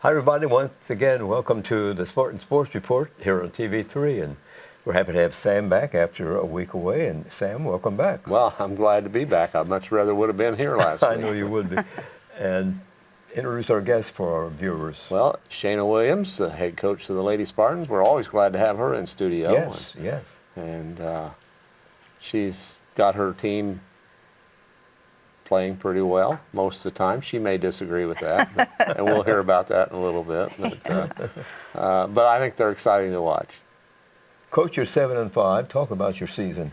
Hi, everybody. Once again, welcome to the Spartan Sports Report here on TV3. And we're happy to have Sam back after a week away. And Sam, welcome back. Well, I'm glad to be back. I'd much rather would have been here last week. I know you would be. And introduce our guest for our viewers. Well, Shana Williams, the head coach of the Lady Spartans. We're always glad to have her in studio. Yes. And she's got her team playing pretty well most of the time. She may disagree with that, and we'll hear about that in a little bit. But I think they're exciting to watch. Coach, you're 7-5. Talk about your season.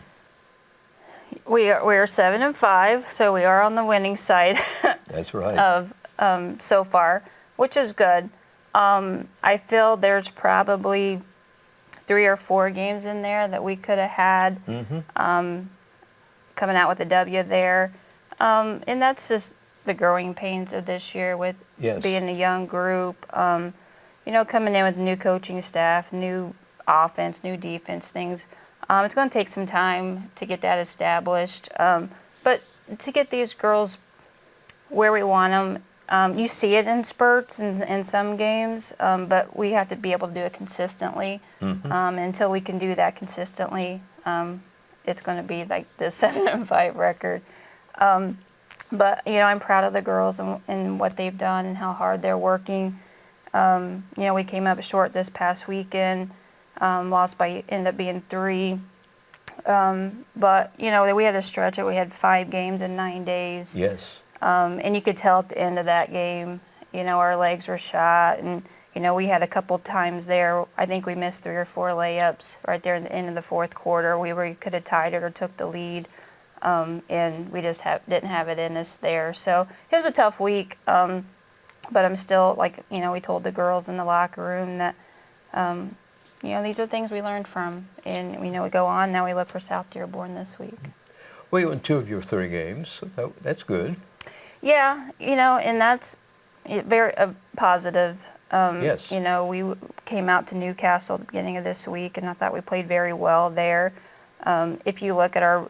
We're 7-5, so we are on the winning side. That's right. Of so far, which is good. I feel there's probably 3 or 4 games in there that we could have had coming out with a W there. And that's just the growing pains of this year with being a young group. Coming in with new coaching staff, new offense, new defense, things. It's going to take some time to get that established. But to get these girls where we want them, you see it in spurts in some games, but we have to be able to do it consistently. Until we can do that consistently, it's going to be like the 7-5 record. But I'm proud of the girls and what they've done and how hard they're working. We came up short this past weekend, lost by ended up being 3. But we had to stretch it. We had 5 games in 9 days. Yes. And you could tell at the end of that game, our legs were shot, and we had a couple times there. I think we missed 3 or 4 layups right there at the end of the fourth quarter. We could have tied it or took the lead. And we just didn't have it in us there. So it was a tough week, but I'm still, we told the girls in the locker room that, these are things we learned from. And, we go on. Now we look for South Dearborn this week. Well, you won 2 of your 3 games. So that's good. Yeah, and that's very positive. Yes. We came out to Newcastle at the beginning of this week, and I thought we played very well there. If you look at our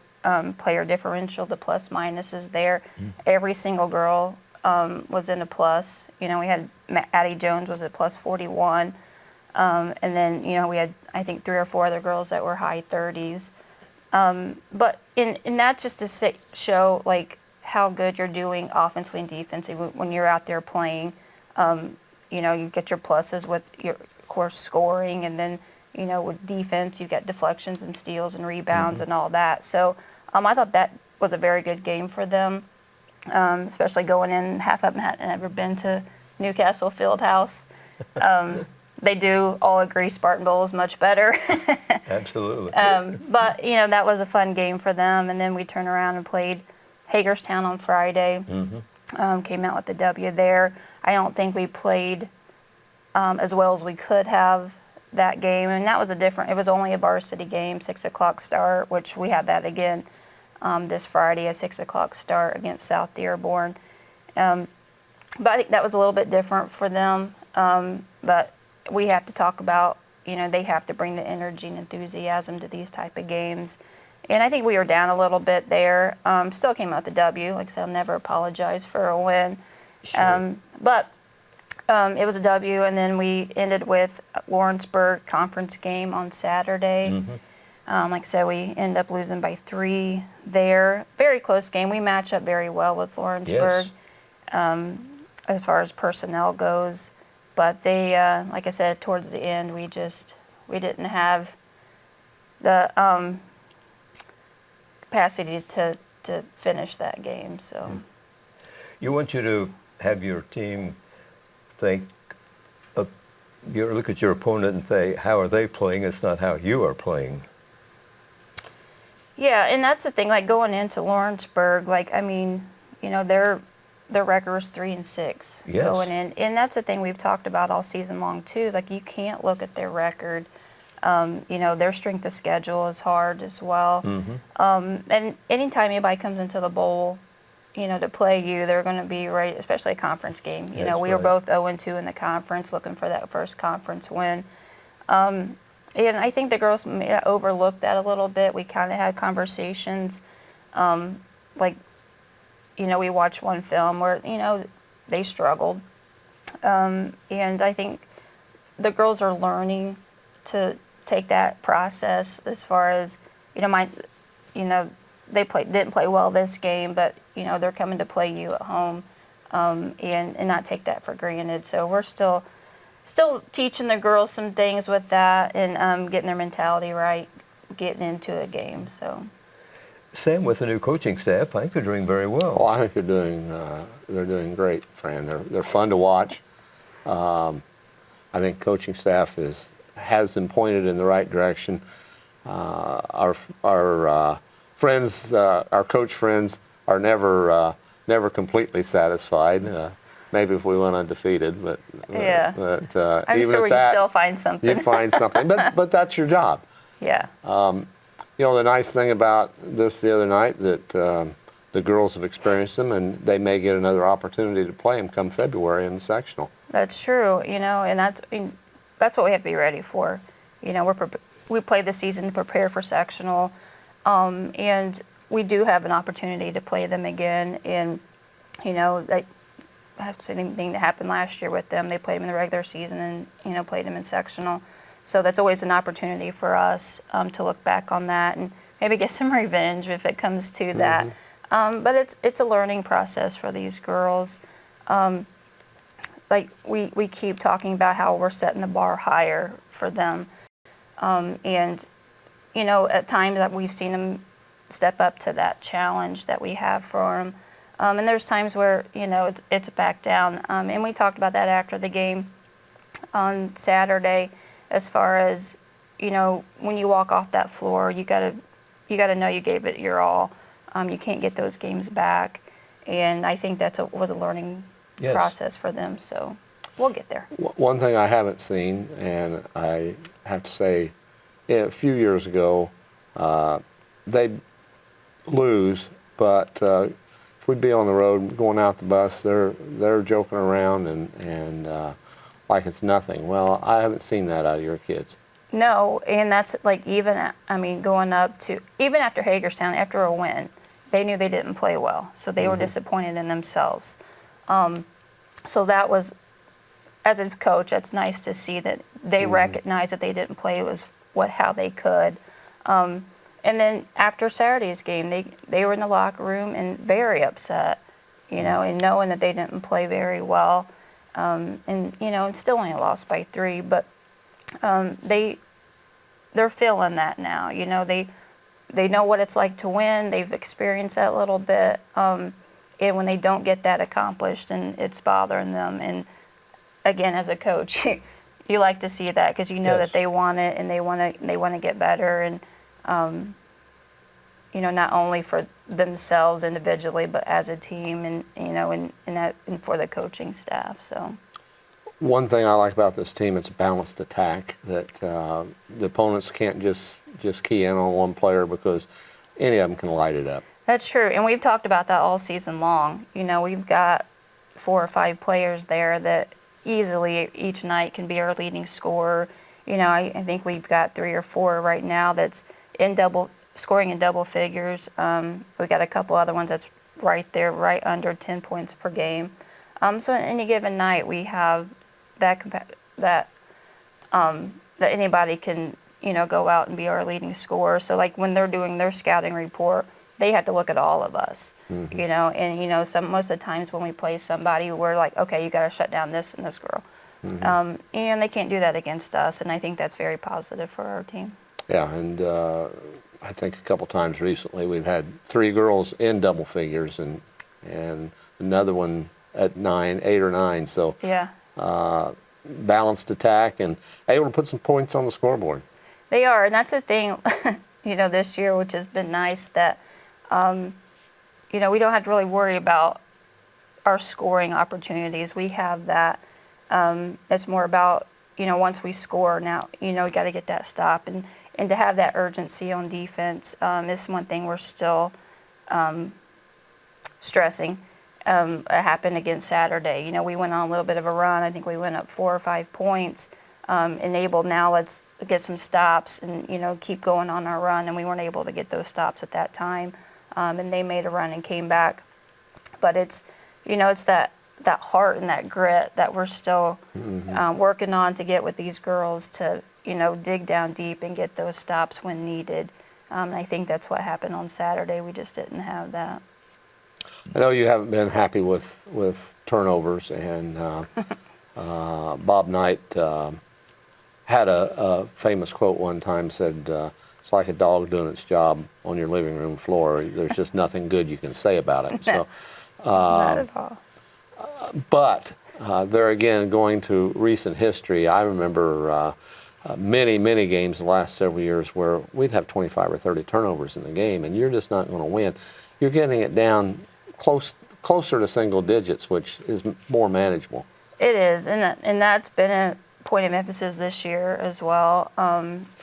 player differential, the plus minus is there. Every single girl was in a plus. We had Addie Jones was at plus 41. And then, we had, I think, 3 or 4 other girls that were high 30s. But in that just to show, how good you're doing offensively and defensively when you're out there playing. You get your pluses with your, of course, scoring, and then, with defense, you get deflections and steals and rebounds and all that. So I thought that was a very good game for them, especially going in. Half of them hadn't ever been to Newcastle Fieldhouse. They do all agree Spartan Bowl is much better. Absolutely. But, that was a fun game for them. And then we turned around and played Hagerstown on Friday. Came out with the W there. I don't think we played as well as we could have that game. And that was it was only a varsity game, 6 o'clock start, which we had that again this Friday, a 6 o'clock start against South Dearborn. But I think that was a little bit different for them. But we have to talk about, they have to bring the energy and enthusiasm to these type of games. And I think we were down a little bit there. Still came out the W. Like I said, I'll never apologize for a win. Sure. But it was a W, and then we ended with Lawrenceburg conference game on Saturday. Like I said, we ended up losing by 3 there. Very close game. We match up very well with Lawrenceburg as far as personnel goes. But they, like I said, towards the end, we didn't have the capacity to finish that game. So You want you to have your team think, you look at your opponent and say, how are they playing? It's not how you are playing. Yeah, and that's the thing. Going into Lawrenceburg, their record was 3-6 going in, and that's the thing we've talked about all season long too. Is you can't look at their record. Their strength of schedule is hard as well. And anytime anybody comes into the bowl, to play you, they're going to be right, especially a conference game. We were both 0-2 in the conference, looking for that first conference win. And I think the girls overlooked that a little bit. We kind of had conversations, we watched one film where, they struggled. And I think the girls are learning to take that process as far as, they didn't play well this game, but, they're coming to play you at home, and not take that for granted. So we're still teaching the girls some things with that and getting their mentality right, getting into a game. So. Sam, with the new coaching staff, I think they're doing very Oh, well. I think they're doing great, Fran. They're fun to watch. I think coaching staff has them pointed in the right direction. Our friends, our coach friends, are never completely satisfied. Maybe if we went undefeated, but Yeah. I'm even sure at you that, still find something. you find something. But that's your job. Yeah. The nice thing about this the other night that the girls have experienced them, and they may get another opportunity to play them come February in the sectional. That's true, and that's what we have to be ready for. We play this season to prepare for sectional, and we do have an opportunity to play them again. And I have the same thing that happened last year with them. They played them in the regular season and played them in sectional. So that's always an opportunity for us to look back on that and maybe get some revenge if it comes to that. But it's a learning process for these girls. Like we keep talking about how we're setting the bar higher for them. And at times that we've seen them step up to that challenge that we have for them. And there's times where, it's back down. And we talked about that after the game on Saturday, as far as, when you walk off that floor, you gotta know you gave it your all. You can't get those games back. And I think was a learning process for them. So we'll get there. One thing I haven't seen, and I have to say, a few years ago, they lose, but if we'd be on the road going out the bus, they're joking around and like it's nothing. Well, I haven't seen that out of your kids. No, and that's like going up to, even after Hagerstown, after a win, they knew they didn't play well. So they were disappointed in themselves. So that was, as a coach, that's nice to see that they recognized that they didn't play how they could. And then after Saturday's game, they were in the locker room and very upset, and knowing that they didn't play very well. And still only lost by 3, but they're feeling that now. They know what it's like to win. They've experienced that a little bit, and when they don't get that accomplished, and it's bothering them. And again, as a coach, you like to see that because that they want it and they want to get better, and not only for themselves individually, but as a team, and and for the coaching staff. So. One thing I like about this team, it's a balanced attack, that the opponents can't just key in on one player because any of them can light it up. That's true, and we've talked about that all season long. We've got 4 or 5 players there that easily each night can be our leading scorer. I think we've got 3 or 4 right now that's scoring in double figures. We've got a couple other ones that's right there, right under 10 points per game. So on any given night, we have that anybody can go out and be our leading scorer. So like when they're doing their scouting report, they have to look at all of us. And most of the times when we play somebody, we're like, okay, you got to shut down this and this girl. And they can't do that against us, and I think that's very positive for our team. Yeah, and I think a couple times recently we've had 3 girls in double figures and another one at 8 or 9. So yeah, balanced attack and able to put some points on the scoreboard. They are, and that's the thing, this year, which has been nice, that we don't have to really worry about our scoring opportunities. We have that. It's more about once we score now, we got to get that stop, and to have that urgency on defense is one thing we're still stressing. It happened against Saturday. We went on a little bit of a run. I think we went up 4 or 5 points. Enabled now, let's get some stops and keep going on our run. And we weren't able to get those stops at that time. And they made a run and came back. But it's it's that that heart and that grit that we're still working on to get with these girls to, dig down deep and get those stops when needed. And I think that's what happened on Saturday. We just didn't have that. I know you haven't been happy with turnovers, and Bob Knight had a famous quote one time, said, it's like a dog doing its job on your living room floor. There's just nothing good you can say about it. So, Not at all. but there again, going to recent history, I remember many games the last several years where we'd have 25 or 30 turnovers in the game, and you're just not going to win. You're getting it down closer to single digits, which is more manageable. It is, and that's been a point of emphasis this year as well.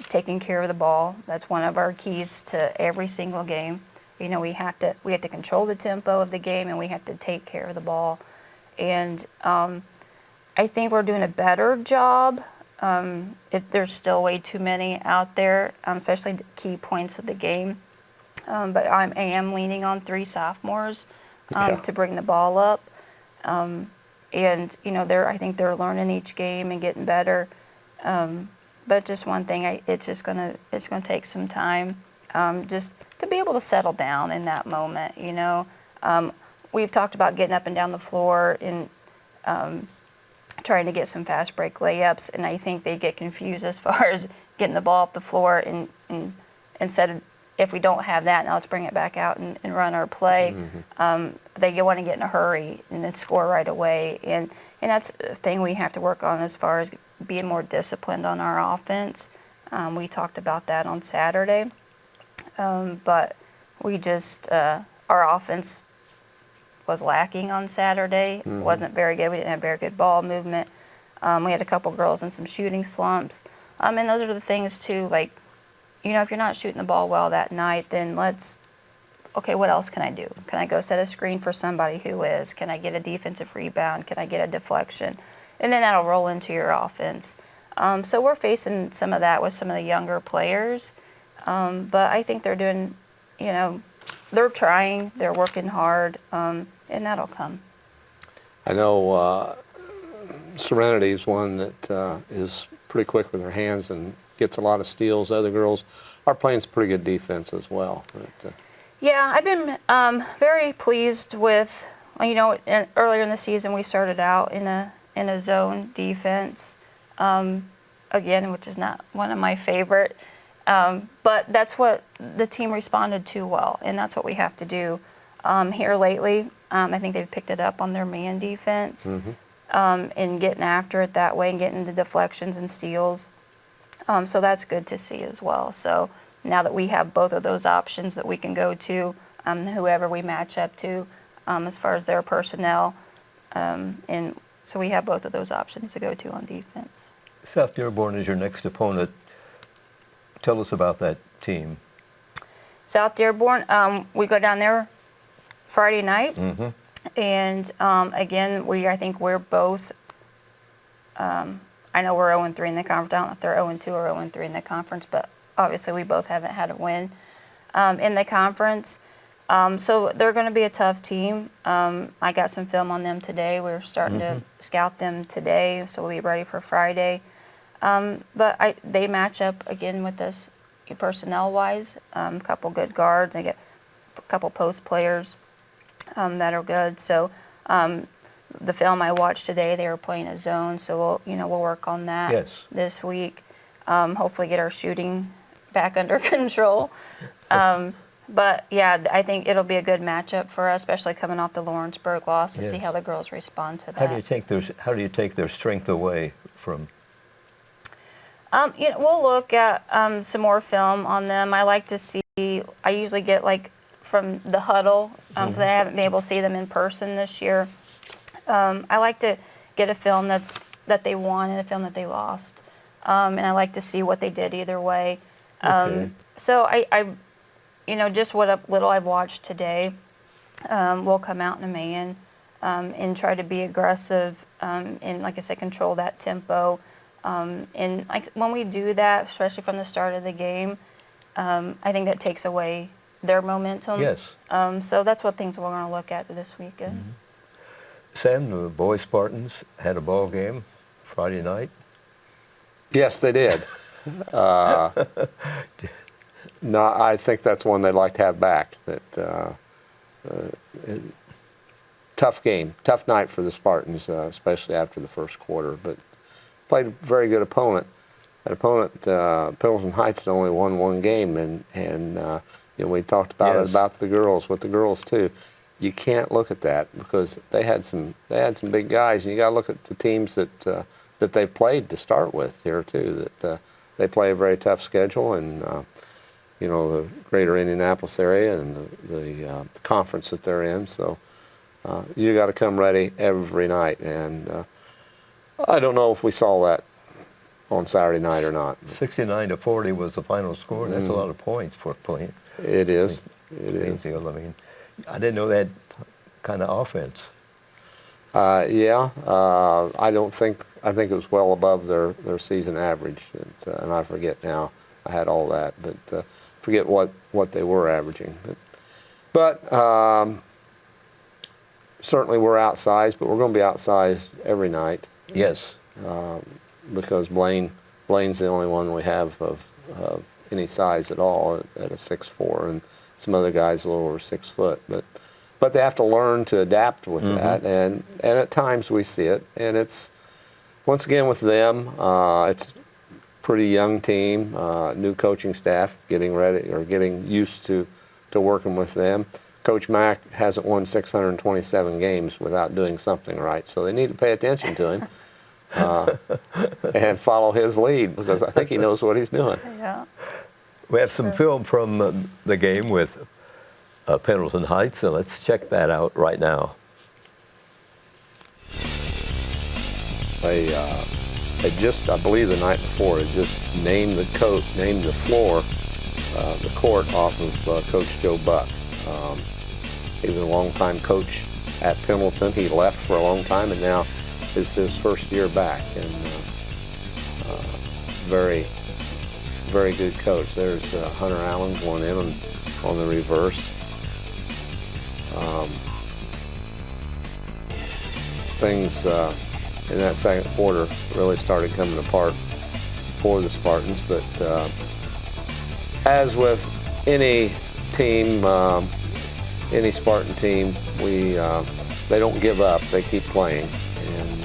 Taking care of the ball. That's one of our keys to every single game. We have to control the tempo of the game, and we have to take care of the ball. And I think we're doing a better job. There's still way too many out there, especially the key points of the game. But I am leaning on 3 sophomores to bring the ball up. And I think they're learning each game and getting better. But just one thing, it's gonna take some time, just to be able to settle down in that moment. We've talked about getting up and down the floor and trying to get some fast break layups, and I think they get confused as far as getting the ball up the floor and instead of, if we don't have that, now let's bring it back out and run our play. They want to get in a hurry and then score right away. And that's a thing we have to work on as far as being more disciplined on our offense. We talked about that on Saturday. But we just, our offense was lacking on Saturday. It wasn't very good. We didn't have very good ball movement. We had a couple girls in some shooting slumps. And those are the things, too, like, if you're not shooting the ball well that night, then okay, what else can I do? Can I go set a screen for somebody who is? Can I get a defensive rebound? Can I get a deflection? And then that'll roll into your offense. So we're facing some of that with some of the younger players. But I think they're doing, they're trying, they're working hard, and that'll come. I know Serenity is one that is pretty quick with her hands and gets a lot of steals. Other girls are playing some pretty good defense as well. But, yeah, I've been very pleased with, earlier in the season we started out in a zone defense, again, which is not one of my favorite. But that's what the team responded to well, and that's what we have to do. Here lately, I think they've picked it up on their man defense and getting after it that way and getting the deflections and steals. So that's good to see as well. So now that we have both of those options that we can go to, whoever we match up to as far as their personnel, and so we have both of those options to go to on defense. South Dearborn is your next opponent. Tell us about that team. South Dearborn, we go down there Friday night, and again, I think we're both. I know we're 0-3 in the conference. I don't know if they're 0-2 or 0-3 in the conference, but obviously we both haven't had a win in the conference. So they're going to be a tough team. I got some film on them today. We're starting to scout them today, so we'll be ready for Friday. But they match up again with us personnel-wise. A couple good guards. I get a couple post players that are good. So the film I watched today, they were playing a zone. So we'll work on that this week. Hopefully get our shooting back under control. But yeah, I think it'll be a good matchup for us, especially coming off the Lawrenceburg loss, to see how the girls respond to that. How do you take their strength away from? We'll look at some more film on them. I like to see. I usually get from the huddle because I haven't been able to see them in person this year. I like to get a film that they won and a film that they lost, and I like to see what they did either way. So I just what little I've watched today, we'll come out in a man and try to be aggressive and, like I said, control that tempo. And when we do that, especially from the start of the game, I think that takes away their momentum. Yes. So that's what things we're going to look at this weekend. Sam, the boys Spartans had a ball game Friday night. Yes, they did. No, I think that's one they'd like to have back. Tough game, tough night for the Spartans, especially after the first quarter. But played a very good opponent. That opponent, Pendleton Heights, had only won one game, and we talked about Yes. it about the girls, with the girls too. You can't look at that because they had some big guys, and you got to look at the teams that they've played to start with here too. That they play a very tough schedule, and the greater Indianapolis area and the conference that they're in. So you got to come ready every night, and I don't know if we saw that on Saturday night or not. 69-40 was the final score. That's a lot of points for playing. It is. It is. Greenfield. I mean, I didn't know they had kind of offense. Yeah, I think it was well above their season average, and I forget now. I had all that, but forget what they were averaging. But certainly we're outsized, but we're going to be outsized every night Yes. because Blane's the only one we have of any size at all at a 6'4", and some other guys a little over 6 foot, but they have to learn to adapt with that, and at times we see it, and it's once again with them, it's a pretty young team, new coaching staff getting ready or getting used to working with them. Coach Mack hasn't won 627 games without doing something right, so they need to pay attention to him and follow his lead because I think he knows what he's doing. Yeah. We have some film from the game with Pendleton Heights, so let's check that out right now. They just, I believe the night before, had just named the floor, the court off of Coach Joe Buck. He was a long-time coach at Pendleton. He left for a long time, and now is his first year back. And very, very good coach. There's Hunter Allen going in on the reverse. Things in that second quarter really started coming apart for the Spartans, but as with any team, any Spartan team, they don't give up. They keep playing, and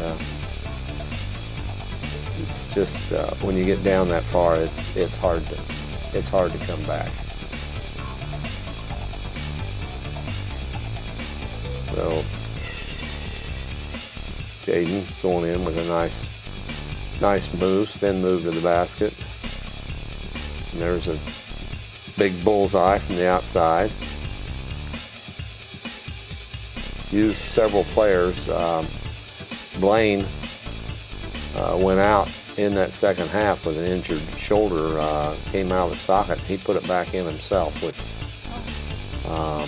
it's just when you get down that far, it's hard to come back. So Jaden going in with a nice move, spin move to the basket. And there's a big bullseye from the outside. Used several players. Blaine went out in that second half with an injured shoulder, came out of the socket. He put it back in himself, which I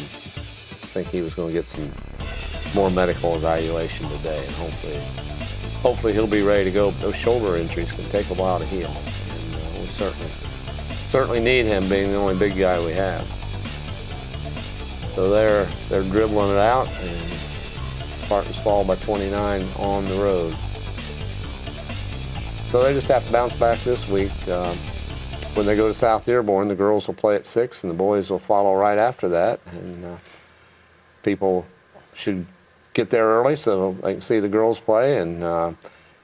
think he was going to get some more medical evaluation today, and hopefully he'll be ready to go. Those shoulder injuries can take a while to heal, and we certainly need him, being the only big guy we have. So they're dribbling it out, and Spartans fall by 29 on the road. So they just have to bounce back this week. When they go to South Dearborn, the girls will play at 6, and the boys will follow right after that. And people should get there early so they can see the girls play, and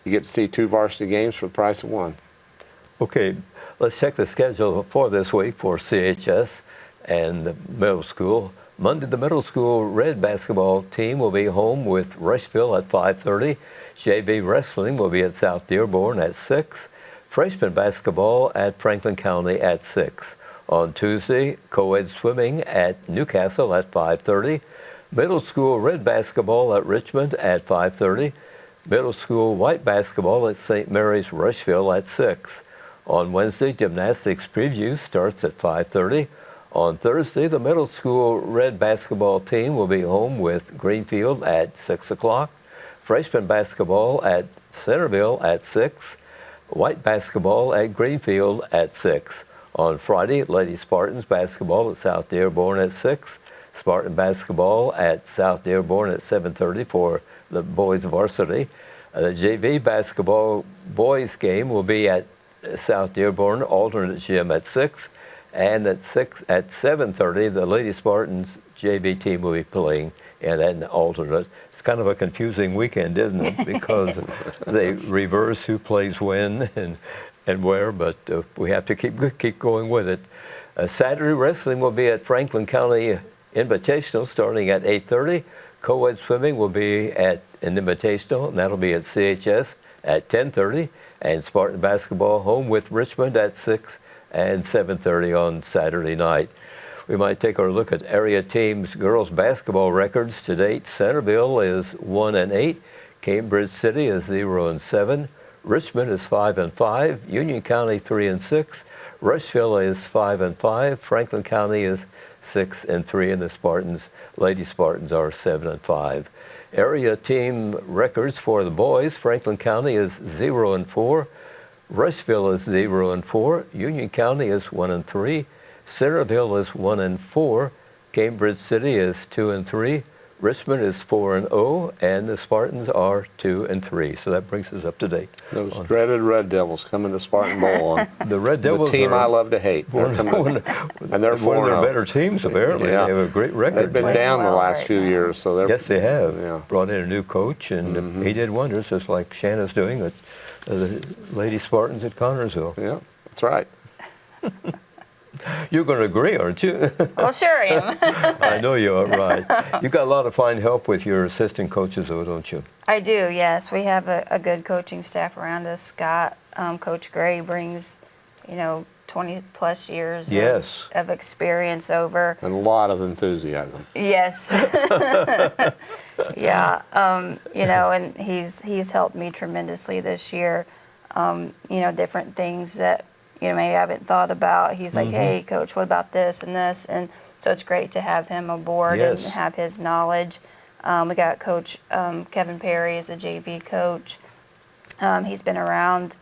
you get to see 2 varsity games for the price of 1. Okay, let's check the schedule for this week for CHS and the middle school. Monday, the middle school red basketball team will be home with Rushville at 5:30. JV wrestling will be at South Dearborn at 6. Freshman basketball at Franklin County at 6. On Tuesday, co-ed swimming at Newcastle at 5:30. Middle school red basketball at Richmond at 5:30. Middle school white basketball at St. Mary's Rushville at 6. On Wednesday, gymnastics preview starts at 5:30. On Thursday, the middle school red basketball team will be home with Greenfield at 6 o'clock. Freshman basketball at Centerville at 6. White basketball at Greenfield at 6. On Friday, Lady Spartans basketball at South Dearborn at 6. Spartan basketball at South Dearborn at 7:30 for the boys varsity. The JV basketball boys game will be at South Dearborn alternate gym at 6, and at 7:30 the Lady Spartans JV team will be playing in an alternate. It's kind of a confusing weekend, isn't it? Because they reverse who plays when and where, but we have to keep going with it. Saturday wrestling will be at Franklin County Invitational starting at 8:30. Co-ed swimming will be at an Invitational, and that'll be at CHS at 10:30. And Spartan basketball home with Richmond at 6 and 7:30 on Saturday night. We might take a look at area teams' girls basketball records to date. Centerville is 1-8. Cambridge City is 0-7. Richmond is 5-5. Union County 3-6. Rushville is 5-5. Franklin County is 6-3, and the Spartans, Lady Spartans, are 7-5. Area team records for the boys: Franklin County is 0-4. Rushville is 0-4. Union County is 1-3. Centerville is 1-4. Cambridge City is 2-3. Richmond is 4-0, and the Spartans are 2-3. So that brings us up to date. Those dreaded Red Devils coming to Spartan Bowl on. The Red Devils, the team I love to hate. and they're One of their 4-0. Better teams, apparently. Yeah. They have a great record. They've been Playing down the well last right few now. years, so they're. Yes, they have. Yeah. Brought in a new coach, and he did wonders, just like Shana's doing at the Lady Spartans at Connorsville. Yeah, that's right. You're going to agree, aren't you? Well, sure am. I know you are, right. You've got a lot of fine help with your assistant coaches, though, don't you? I do, yes. We have a good coaching staff around us. Scott, Coach Gray brings, 20-plus years Yes. of experience over. And a lot of enthusiasm. Yes. Yeah. And he's helped me tremendously this year. Different things that, maybe I haven't thought about. He's like, hey, Coach, what about this and this? And so it's great to have him aboard and Yes. have his knowledge. We got Coach Kevin Perry as a JV coach. He's been around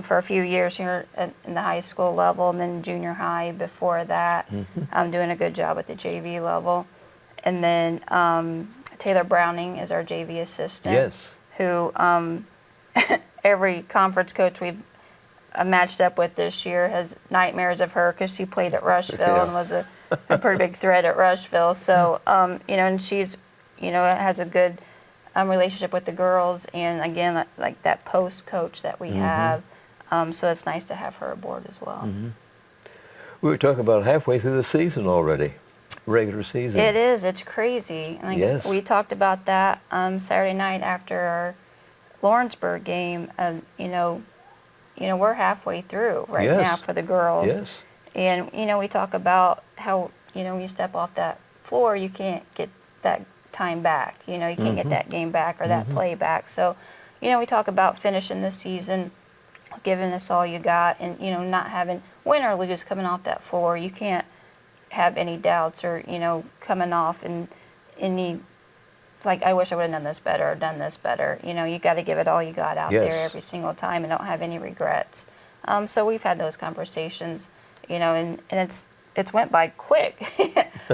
for a few years here in the high school level, and then junior high before that. Doing a good job at the JV level. And then Taylor Browning is our JV assistant, Yes. who every conference coach we've matched up with this year has nightmares of her because she played at Rushville Yeah. and was a pretty big threat at Rushville. So, and she's, has a good relationship with the girls, and again, like that post coach that we have. So it's nice to have her aboard as well. We were talking about halfway through the season already, regular season. It is. It's crazy. Like Yes. we talked about that Saturday night after our Lawrenceburg game. We're halfway through right Yes. now for the girls. Yes. And, we talk about how, you step off that floor, you can't get that time back. You can't get that game back or that play back. So, we talk about finishing the season, giving us all you got, and, not having, win or lose, coming off that floor. You can't have any doubts or, coming off and any, like, I wish I would have done this better or done this better. You got to give it all you got out Yes. there every single time and don't have any regrets. So we've had those conversations, and it's went by quick.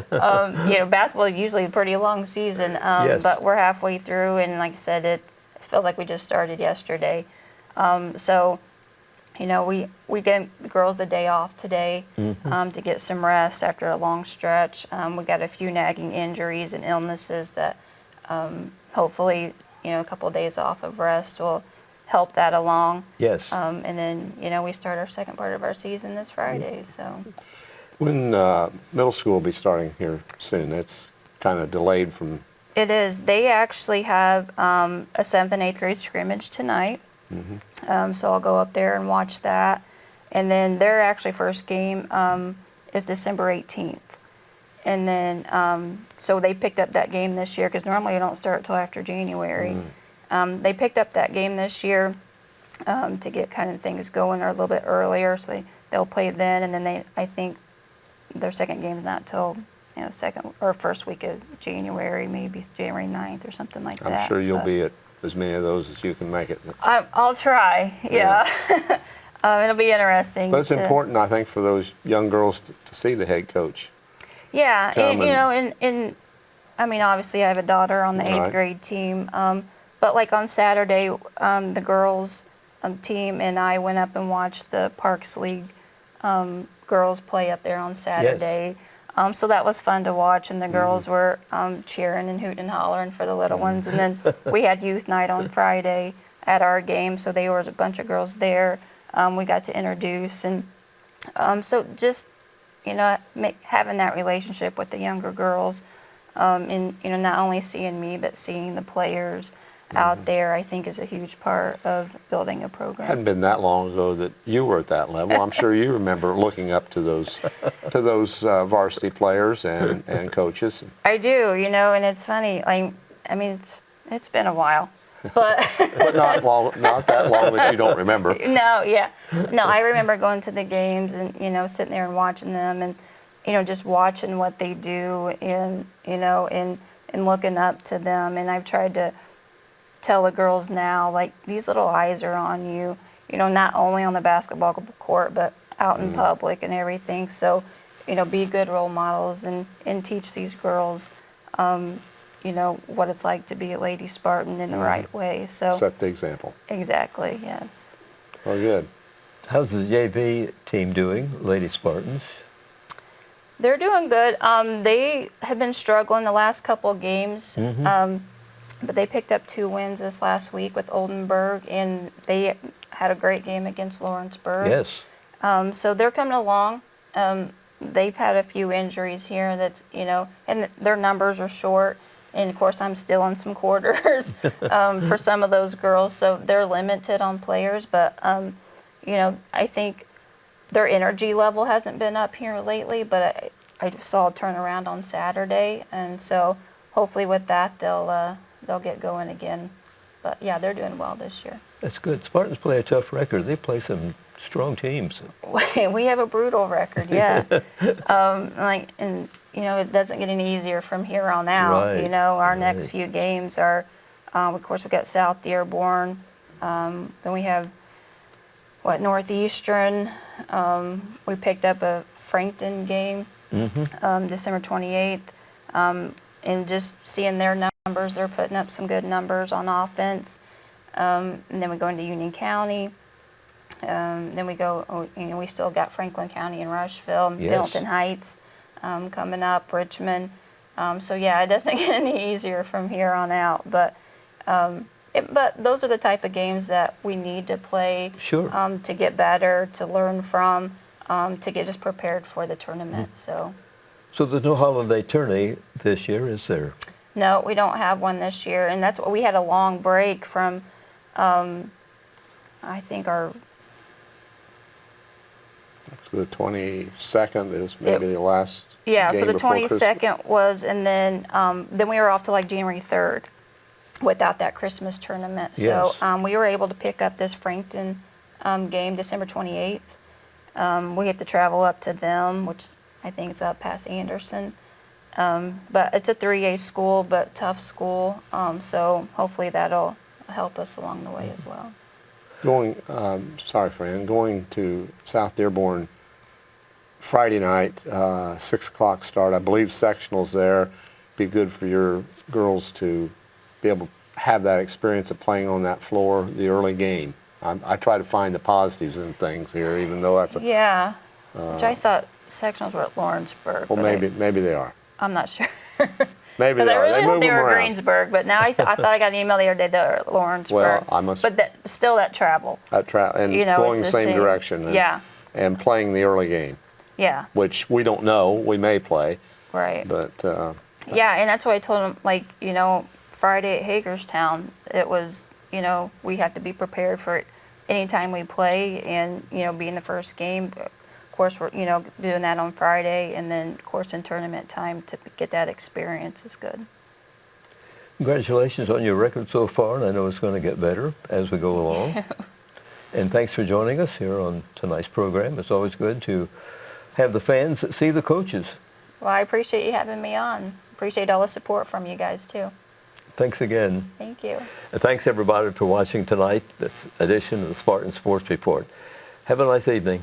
Basketball is usually a pretty long season, Yes. but we're halfway through, and like I said, it feels like we just started yesterday. So, we gave the girls the day off today to get some rest after a long stretch. We got a few nagging injuries and illnesses that hopefully, a couple of days off of rest will help that along. Yes. And then, we start our second part of our season this Friday. So When middle school will be starting here soon, it's kind of delayed from. it is. They actually have a 7th and 8th grade scrimmage tonight. So I'll go up there and watch that. And then their actually first game is December 18th. And then, so they picked up that game this year because normally you don't start till after January. They picked up that game this year to get kind of things going a little bit earlier, so they'll play then. And then I think their second game's not till second or first week of January, maybe January 9th or something like that. I'm sure you'll But be at as many of those as you can make it. I'll try. Yeah. It'll be interesting. But it's important, I think, for those young girls to see the head coach. Yeah, come and I mean, obviously I have a daughter on the eighth Right. grade team, but like on Saturday, the girls team and I went up and watched the Parks League girls play up there on Saturday. So that was fun to watch, and the girls were cheering and hooting and hollering for the little ones. And then we had youth night on Friday at our game, so there was a bunch of girls there. We got to introduce, and so just having that relationship with the younger girls, and not only seeing me but seeing the players out there, I think is a huge part of building a program. Hadn't been that long ago that you were at that level. I'm sure you remember looking up to those varsity players and coaches. I do, and it's funny. Like, I mean, it's been a while, but But not that long that you don't remember. no, yeah, no. I remember going to the games and sitting there and watching them, and just watching what they do, and and looking up to them. And I've tried to tell the girls now, like, these little eyes are on you, not only on the basketball court, but out in public and everything. So, be good role models and teach these girls, what it's like to be a Lady Spartan in the right way. So Set the example. exactly, yes. Well, good. How's the JV team doing, Lady Spartans? They're doing good. They have been struggling the last couple of games. But they picked up 2 wins this last week with Oldenburg, and they had a great game against Lawrenceburg. Yes. So they're coming along. They've had a few injuries here that's, and their numbers are short. And of course, I'm still in some quarters for some of those girls, so they're limited on players. But, I think their energy level hasn't been up here lately, but I saw a turnaround on Saturday. And so hopefully with that, they'll get going again. But yeah, they're doing well this year. That's good. Spartans play a tough record. They play some strong teams. We have a brutal record, yeah. It doesn't get any easier from here on out. Right, Our next few games are, of course, we've got South Dearborn. Then we have, Northeastern. We picked up a Frankton game, December 28th. And just seeing their numbers, they're putting up some good numbers on offense. And then we go into Union County. Then we go, we still got Franklin County and Rushville, Yes. Pendleton Heights coming up, Richmond. So yeah, it doesn't get any easier from here on out. But those are the type of games that we need to play Sure. to get better, to learn from, to get us prepared for the tournament. So there's no holiday tourney this year, is there? No, we don't have one this year, and that's what we had a long break from. I think The 22nd is maybe the last. Yeah, game so the before Christmas. 22nd was, and then we were off to like January 3rd without that Christmas tournament. So Yes. we were able to pick up this Frankton game December 28th. We have to travel up to them, which I think is up past Anderson. But it's a 3A school, but tough school. So hopefully that'll help us along the way as well. Going to South Dearborn Friday night, 6 o'clock start. I believe sectionals there. Be good for your girls to be able to have that experience of playing on that floor, the early game. I try to find the positives in things here, even though that's Yeah, which I thought sectionals were at Lawrenceburg. well, but maybe they are. I'm not sure. Maybe Because they I are. really They thought move they them were around. Greensburg, but now I thought I got an email the other day that were at Lawrenceburg. Well, I must. But still that travel. And it's going the the same direction. And playing the early game, Yeah, which we don't know. We may play, right. but Yeah, and that's why I told them, Friday at Hagerstown, it was, we have to be prepared for it anytime we play and, be in the first game. Of course, we're, doing that on Friday, and then, of course, in tournament time to get that experience is good. Congratulations on your record so far, and I know it's going to get better as we go along. And thanks for joining us here on tonight's program. It's always good to have the fans see the coaches. Well, I appreciate you having me on. Appreciate all the support from you guys, too. Thanks again. Thank you. And thanks, everybody, for watching tonight, this edition of the Spartan Sports Report. Have a nice evening.